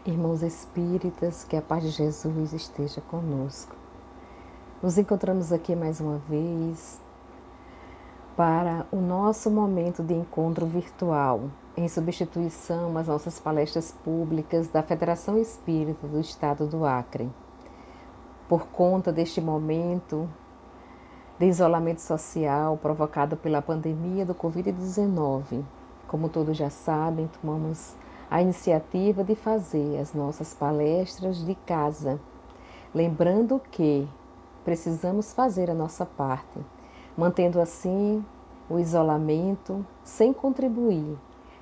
Irmãos espíritas, que a paz de Jesus esteja conosco. Nos encontramos aqui mais uma vez para o nosso momento de encontro virtual, em substituição às nossas palestras públicas da Federação Espírita do Estado do Acre. Por conta deste momento de isolamento social provocado pela pandemia do Covid-19, como todos já sabem, tomamos a iniciativa de fazer as nossas palestras de casa, lembrando que precisamos fazer a nossa parte, mantendo assim o isolamento sem contribuir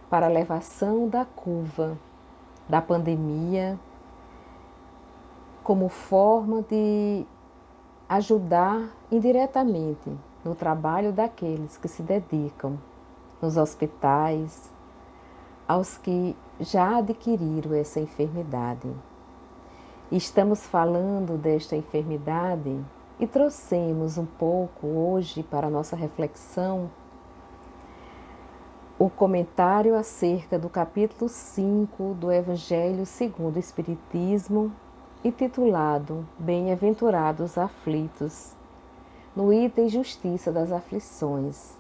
para a elevação da curva da pandemia, como forma de ajudar indiretamente no trabalho daqueles que se dedicam nos hospitais, aos que já adquiriram essa enfermidade. Estamos falando desta enfermidade e trouxemos um pouco hoje para a nossa reflexão o comentário acerca do capítulo 5 do Evangelho segundo o Espiritismo, intitulado Bem-aventurados aflitos, no item Justiça das Aflições.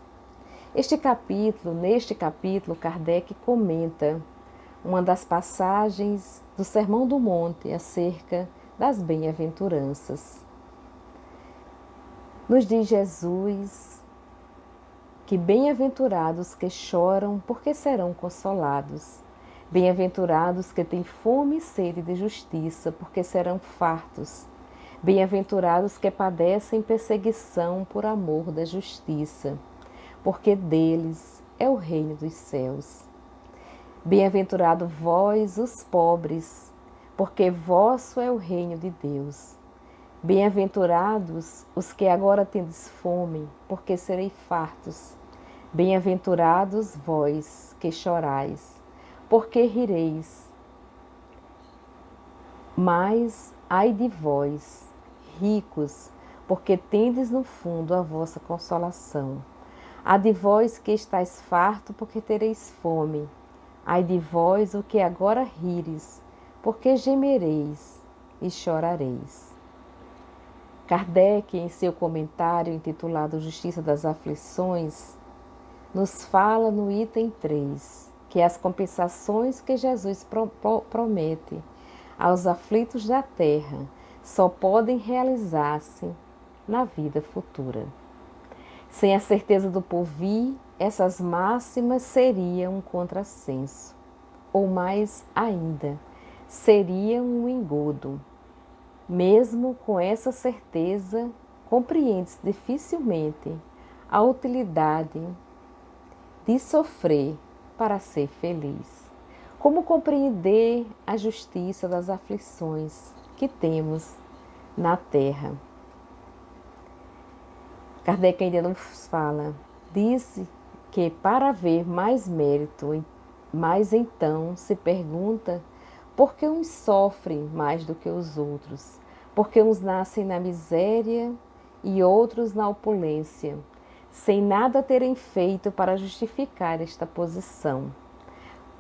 Neste capítulo, Kardec comenta uma das passagens do Sermão do Monte acerca das bem-aventuranças. Nos diz Jesus que bem-aventurados que choram, porque serão consolados. Bem-aventurados que têm fome e sede de justiça, porque serão fartos. Bem-aventurados que padecem perseguição por amor da justiça, porque deles é o reino dos céus. Bem-aventurado vós, os pobres, porque vosso é o reino de Deus. Bem-aventurados os que agora tendes fome, porque sereis fartos. Bem-aventurados vós que chorais, porque rireis. Mas ai de vós, ricos, porque tendes no fundo a vossa consolação. Ai de vós que estáis farto, porque tereis fome. Ai de vós o que agora rires, porque gemereis e chorareis. Kardec, em seu comentário intitulado Justiça das Aflições, nos fala no item 3, que as compensações que Jesus promete aos aflitos da terra só podem realizar-se na vida futura. Sem a certeza do porvir, essas máximas seriam um contrassenso, ou mais ainda, seriam um engodo. Mesmo com essa certeza, compreendes dificilmente a utilidade de sofrer para ser feliz. Como compreender a justiça das aflições que temos na terra? Kardec ainda nos fala, disse que para haver mais mérito, mas então se pergunta por que uns sofrem mais do que os outros? Porque uns nascem na miséria e outros na opulência, sem nada terem feito para justificar esta posição.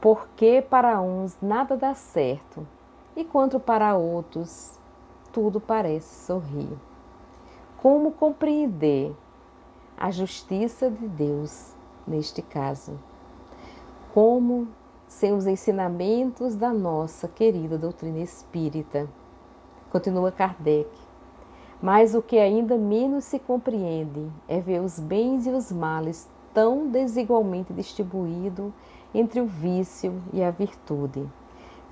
Porque para uns nada dá certo, enquanto para outros tudo parece sorrir. Como compreender a justiça de Deus neste caso? Como sem os ensinamentos da nossa querida doutrina espírita? Continua Kardec. Mas o que ainda menos se compreende é ver os bens e os males tão desigualmente distribuídos entre o vício e a virtude.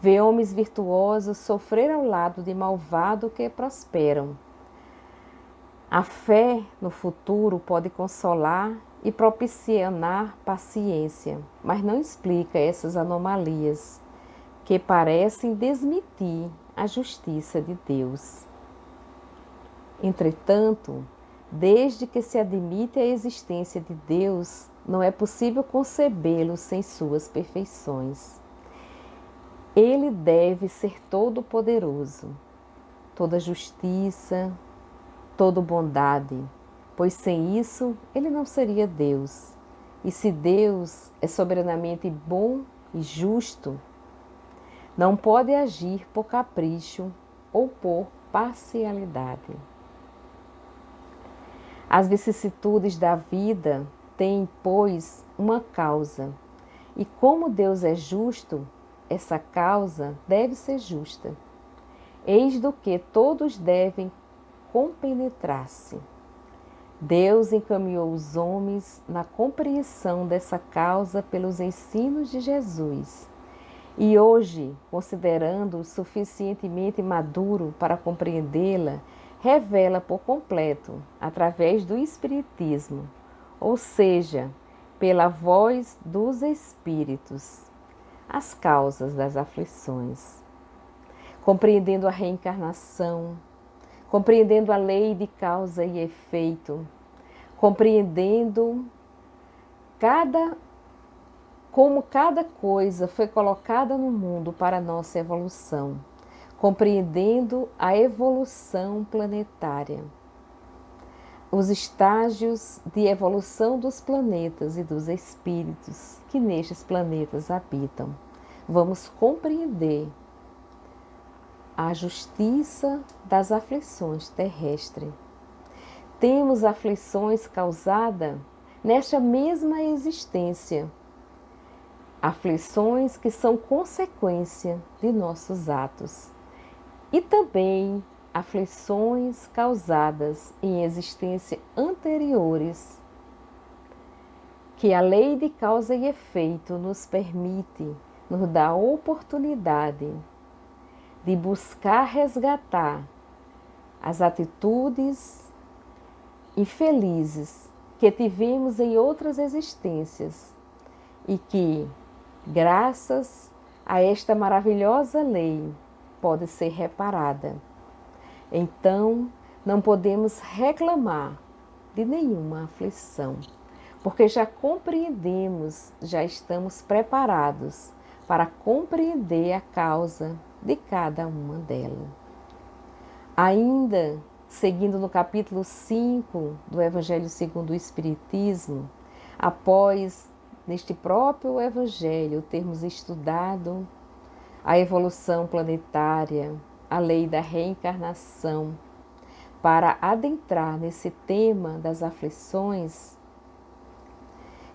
Ver homens virtuosos sofrer ao lado de malvados que prosperam. A fé no futuro pode consolar e propiciar paciência, mas não explica essas anomalias que parecem desmentir a justiça de Deus. Entretanto, desde que se admite a existência de Deus, não é possível concebê-lo sem suas perfeições. Ele deve ser todo-poderoso, toda justiça, toda bondade, pois sem isso ele não seria Deus. E se Deus é soberanamente bom e justo, Não pode agir por capricho ou por parcialidade. As vicissitudes da vida têm, pois, uma causa, e como Deus é justo, essa causa deve ser justa. Eis do que todos devem compenetrar-se. Deus encaminhou os homens na compreensão dessa causa pelos ensinos de Jesus. E hoje, considerando-o suficientemente maduro para compreendê-la, revela por completo, através do Espiritismo, ou seja, pela voz dos Espíritos, as causas das aflições. Compreendendo a reencarnação, compreendendo a lei de causa e efeito, compreendendo como cada coisa foi colocada no mundo para a nossa evolução, compreendendo a evolução planetária, os estágios de evolução dos planetas e dos espíritos que nestes planetas habitam. Vamos compreender a justiça das aflições terrestres. Temos aflições causadas nesta mesma existência, aflições que são consequência de nossos atos, e também aflições causadas em existências anteriores, que a lei de causa e efeito nos permite, nos dá a oportunidade de buscar resgatar as atitudes infelizes que tivemos em outras existências e que, graças a esta maravilhosa lei, pode ser reparada. Então, não podemos reclamar de nenhuma aflição, porque já compreendemos, já estamos preparados para compreender a causa de cada uma delas. Ainda, seguindo no capítulo 5 do Evangelho segundo o Espiritismo, após, neste próprio Evangelho, termos estudado a evolução planetária, a lei da reencarnação, para adentrar nesse tema das aflições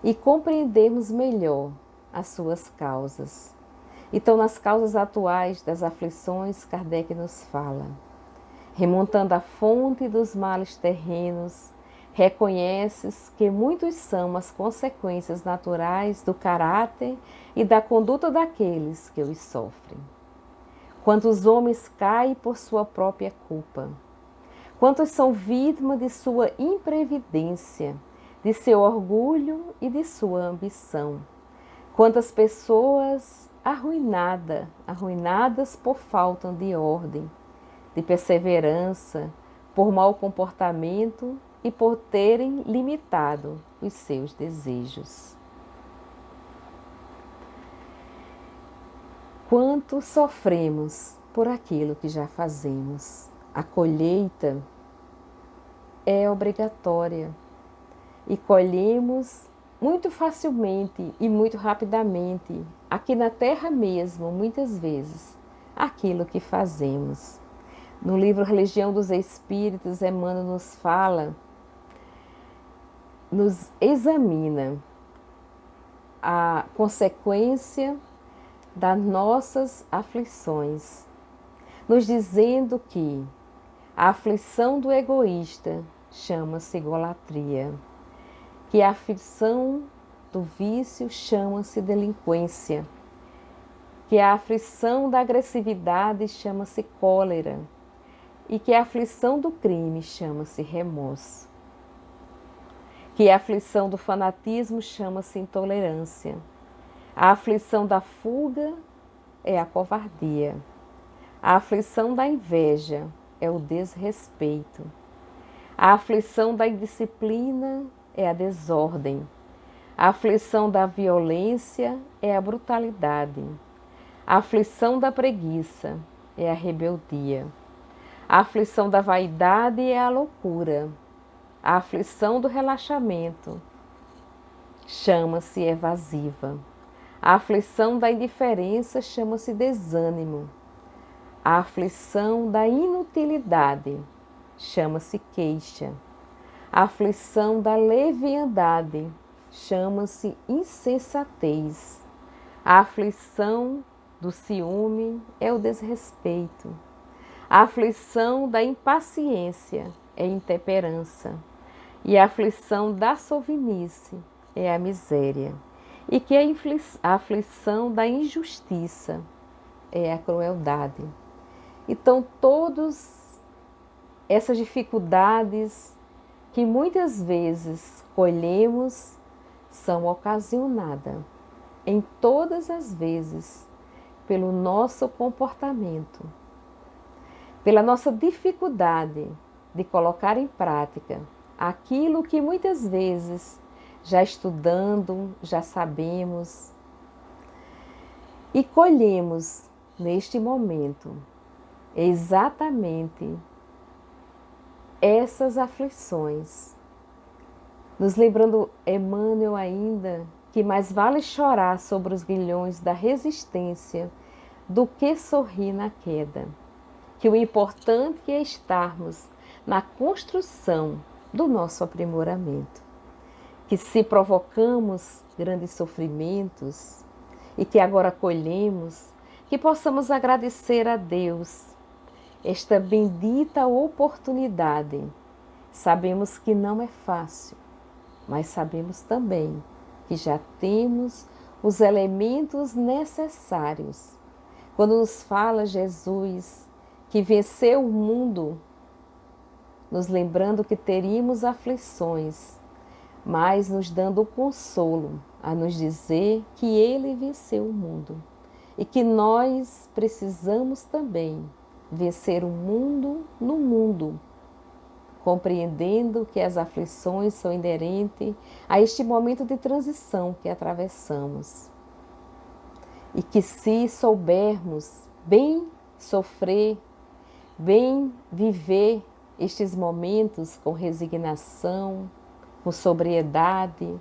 e compreendermos melhor as suas causas. Então, nas causas atuais das aflições, Kardec nos fala: remontando à fonte dos males terrenos, reconheces que muitos são as consequências naturais do caráter e da conduta daqueles que os sofrem. Quantos homens caem por sua própria culpa? Quantos são vítimas de sua imprevidência, de seu orgulho e de sua ambição? Quantas pessoas arruinadas por falta de ordem, de perseverança, por mau comportamento e por terem limitado os seus desejos. Quanto sofremos por aquilo que já fazemos. A colheita é obrigatória e colhemos muito facilmente e muito rapidamente, aqui na terra mesmo, muitas vezes, aquilo que fazemos. No livro Religião dos Espíritos, Emmanuel nos fala, nos examina a consequência das nossas aflições, nos dizendo que a aflição do egoísta chama-se egolatria, que a aflição do vício chama-se delinquência, que a aflição da agressividade chama-se cólera e que a aflição do crime chama-se remorso, que a aflição do fanatismo chama-se intolerância, a aflição da fuga é a covardia, a aflição da inveja é o desrespeito, a aflição da indisciplina é a desordem, a aflição da violência é a brutalidade, a aflição da preguiça é a rebeldia, a aflição da vaidade é a loucura, a aflição do relaxamento chama-se evasiva, A aflição da indiferença chama-se desânimo. A aflição da inutilidade chama-se queixa. A aflição da leviandade chama-se insensatez. A aflição do ciúme é o desrespeito. A aflição da impaciência é intemperança. E a aflição da sovinice é a miséria. E que a aflição da injustiça é a crueldade. Então, todas essas dificuldades que muitas vezes colhemos são ocasionadas, em todas as vezes, pelo nosso comportamento, pela nossa dificuldade de colocar em prática aquilo que muitas vezes já estudando, já sabemos e colhemos neste momento exatamente essas aflições. Nos lembrando Emmanuel ainda que mais vale chorar sobre os grilhões da resistência do que sorrir na queda. Que o importante é estarmos na construção do nosso aprimoramento. Que se provocamos grandes sofrimentos e que agora colhemos, que possamos agradecer a Deus esta bendita oportunidade. Sabemos que não é fácil, mas sabemos também que já temos os elementos necessários. Quando nos fala Jesus que venceu o mundo, nos lembrando que teríamos aflições, mas nos dando o consolo a nos dizer que Ele venceu o mundo e que nós precisamos também vencer o mundo no mundo, compreendendo que as aflições são inerentes a este momento de transição que atravessamos. E que se soubermos bem sofrer, bem viver estes momentos com resignação, com sobriedade,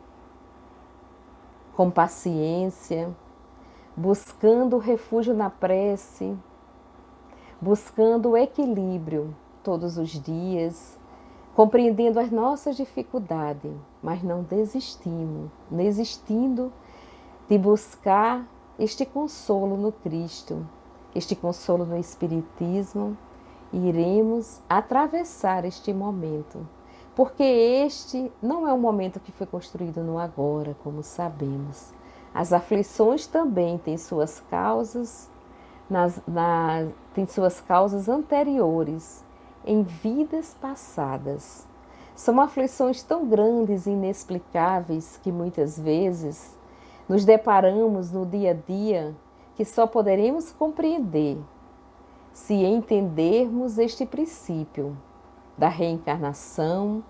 com paciência, buscando refúgio na prece, buscando o equilíbrio todos os dias, compreendendo as nossas dificuldades, mas não desistindo de buscar este consolo no Cristo, este consolo no Espiritismo, e iremos atravessar este momento, porque este não é um momento que foi construído no agora, como sabemos. As aflições também têm suas causas, têm suas causas anteriores, em vidas passadas. São aflições tão grandes e inexplicáveis que muitas vezes nos deparamos no dia a dia que só poderemos compreender se entendermos este princípio da reencarnação,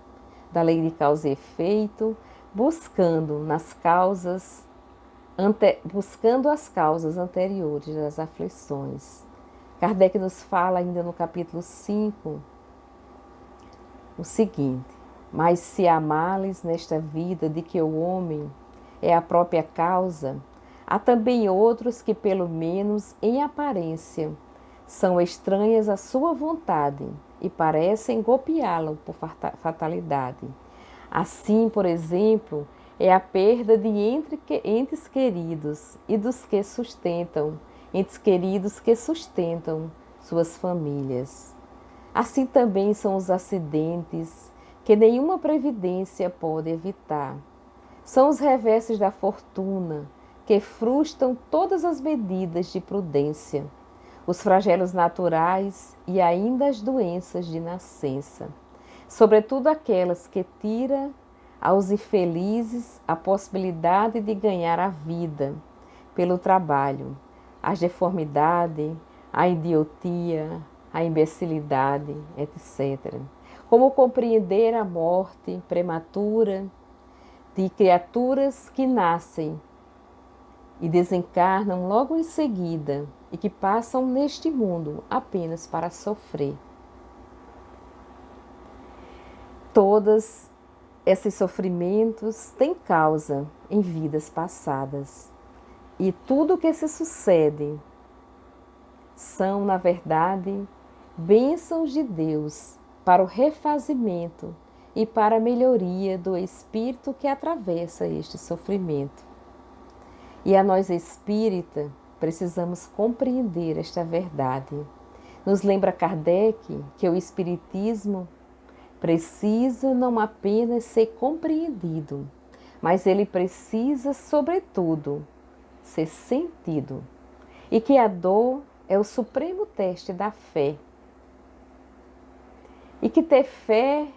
da lei de causa e efeito, buscando as causas anteriores das aflições. Kardec nos fala ainda no capítulo 5 o seguinte: mas se há males nesta vida de que o homem é a própria causa, há também outros que, pelo menos em aparência, são estranhas à sua vontade e parecem golpeá-lo por fatalidade. Assim, por exemplo, é a perda de entes queridos e dos que sustentam, entes queridos que sustentam suas famílias. Assim também são os acidentes que nenhuma previdência pode evitar. São os reversos da fortuna que frustram todas as medidas de prudência, os flagelos naturais e ainda as doenças de nascença, sobretudo aquelas que tiram aos infelizes a possibilidade de ganhar a vida pelo trabalho, as deformidades, a idiotia, a imbecilidade, etc. Como compreender a morte prematura de criaturas que nascem e desencarnam logo em seguida e que passam neste mundo apenas para sofrer. Todos esses sofrimentos têm causa em vidas passadas. E tudo o que se sucede são, na verdade, bênçãos de Deus para o refazimento e para a melhoria do espírito que atravessa este sofrimento. E a nós espírita precisamos compreender esta verdade. Nos lembra Kardec que o espiritismo precisa não apenas ser compreendido, mas ele precisa, sobretudo, ser sentido. E que a dor é o supremo teste da fé. E que ter fé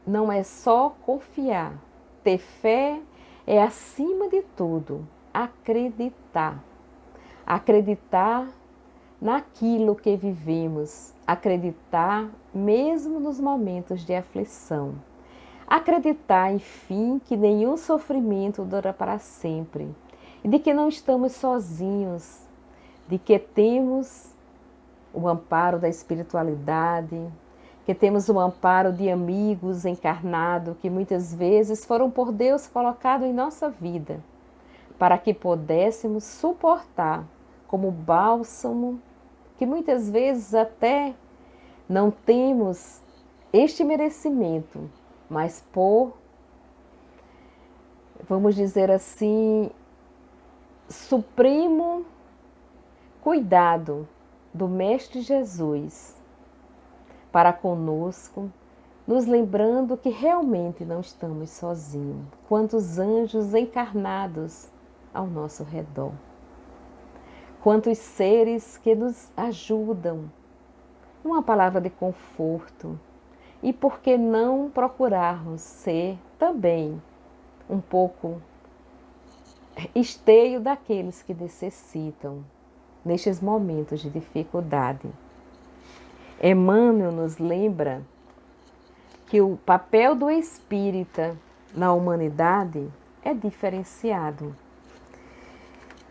não é só confiar. Ter fé é, acima de tudo, acreditar. Acreditar naquilo que vivemos. Acreditar mesmo nos momentos de aflição. Acreditar, enfim, que nenhum sofrimento dura para sempre. E de que não estamos sozinhos. De que temos o amparo da espiritualidade, que temos o amparo de amigos encarnados que muitas vezes foram por Deus colocados em nossa vida, para que pudéssemos suportar como bálsamo, que muitas vezes até não temos este merecimento, mas por, vamos dizer assim, supremo cuidado do Mestre Jesus para conosco, nos lembrando que realmente não estamos sozinhos. Quantos anjos encarnados ao nosso redor. Quantos seres que nos ajudam. Uma palavra de conforto. E por que não procurarmos ser também um pouco esteio daqueles que necessitam nestes momentos de dificuldade. Emmanuel nos lembra que o papel do espírita na humanidade é diferenciado.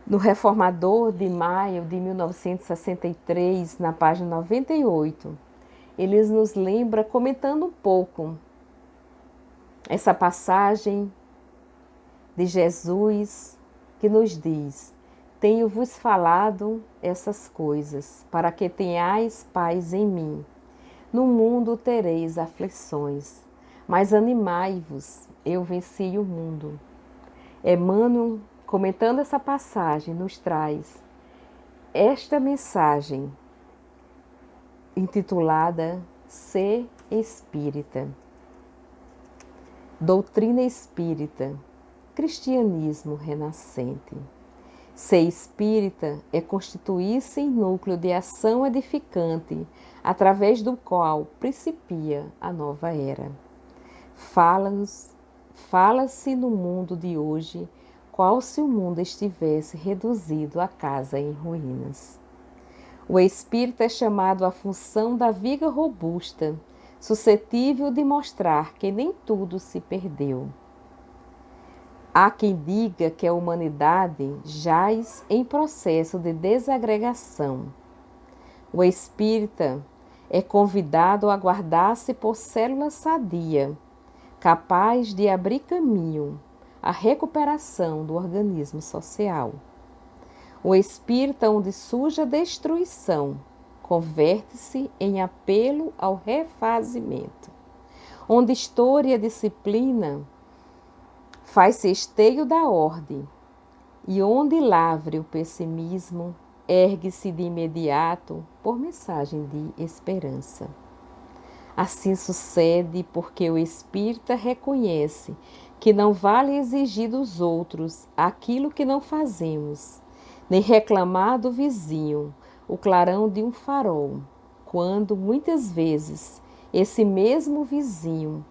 No Reformador de maio de 1963, na página 98, eles nos lembra comentando um pouco essa passagem de Jesus que nos diz: tenho-vos falado essas coisas, para que tenhais paz em mim. No mundo tereis aflições, mas animai-vos, eu venci o mundo. Emmanuel, comentando essa passagem, nos traz esta mensagem intitulada Ser Espírita. Doutrina espírita, cristianismo renascente. Ser espírita é constituir-se em núcleo de ação edificante, através do qual principia a nova era. Fala-se no mundo de hoje, qual se o mundo estivesse reduzido a casa em ruínas. O espírita é chamado à função da viga robusta, suscetível de mostrar que nem tudo se perdeu. Há quem diga que a humanidade jaz em processo de desagregação. O espírita é convidado a guardar-se por célula sadia, capaz de abrir caminho à recuperação do organismo social. O espírita, onde surge a destruição, converte-se em apelo ao refazimento. Onde estoure a disciplina, faz-se esteio da ordem, e onde lavre o pessimismo, ergue-se de imediato por mensagem de esperança. Assim sucede porque o espírita reconhece que não vale exigir dos outros aquilo que não fazemos, nem reclamar do vizinho o clarão de um farol, quando muitas vezes esse mesmo vizinho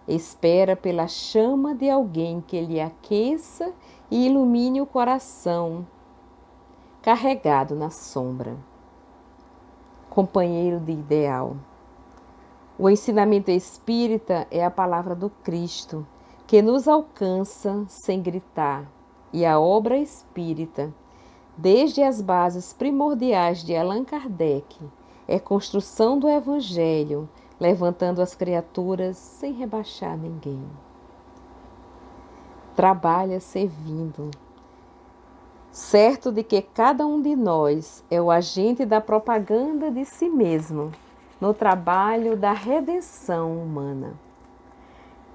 espera pela chama de alguém que lhe aqueça e ilumine o coração, carregado na sombra. Companheiro de ideal. O ensinamento espírita é a palavra do Cristo, que nos alcança sem gritar, e a obra espírita, desde as bases primordiais de Allan Kardec, é construção do Evangelho, levantando as criaturas sem rebaixar ninguém. Trabalha servindo. certo de que cada um de nós é o agente da propaganda de si mesmo no trabalho da redenção humana,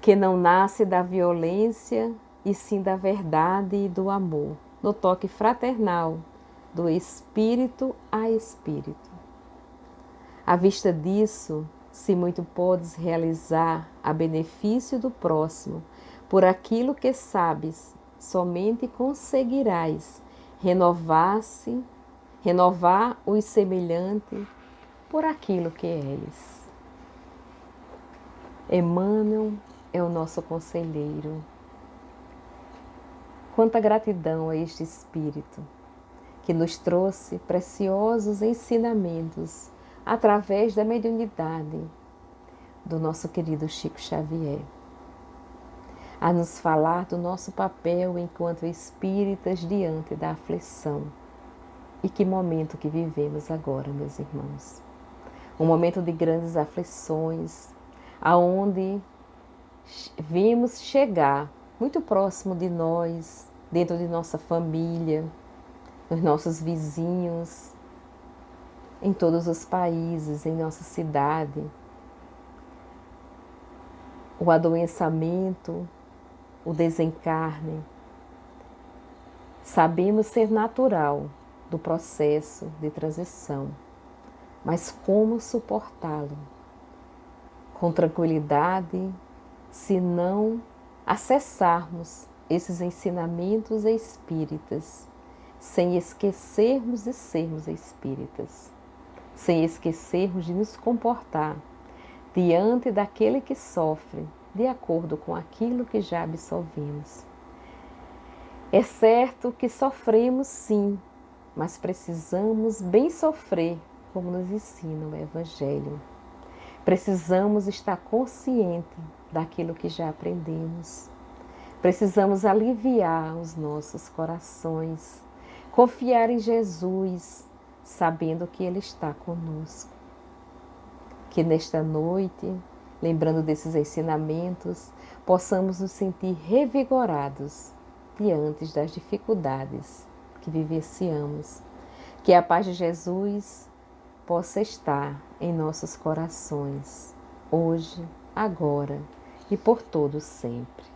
que não nasce da violência e sim da verdade e do amor, no toque fraternal do espírito a espírito. À vista disso, se muito podes realizar a benefício do próximo, por aquilo que sabes, somente conseguirás renovar os semelhantes por aquilo que és. Emmanuel é o nosso conselheiro. Quanta gratidão a este Espírito que nos trouxe preciosos ensinamentos através da mediunidade do nosso querido Chico Xavier, a nos falar do nosso papel enquanto espíritas diante da aflição. E que momento que vivemos agora, meus irmãos. Um momento de grandes aflições, aonde vimos chegar muito próximo de nós, dentro de nossa família, nos nossos vizinhos, em todos os países, em nossa cidade, o adoençamento, o desencarne. Sabemos ser natural do processo de transição, mas como suportá-lo com tranquilidade, se não acessarmos esses ensinamentos espíritas, sem esquecermos de sermos espíritas, sem esquecermos de nos comportar diante daquele que sofre, de acordo com aquilo que já absolvemos. É certo que sofremos sim, mas precisamos bem sofrer, como nos ensina o Evangelho. Precisamos estar consciente daquilo que já aprendemos. Precisamos aliviar os nossos corações, confiar em Jesus, sabendo que Ele está conosco. Que nesta noite, lembrando desses ensinamentos, possamos nos sentir revigorados diante das dificuldades que vivenciamos. Que a paz de Jesus possa estar em nossos corações, hoje, agora e por todo sempre.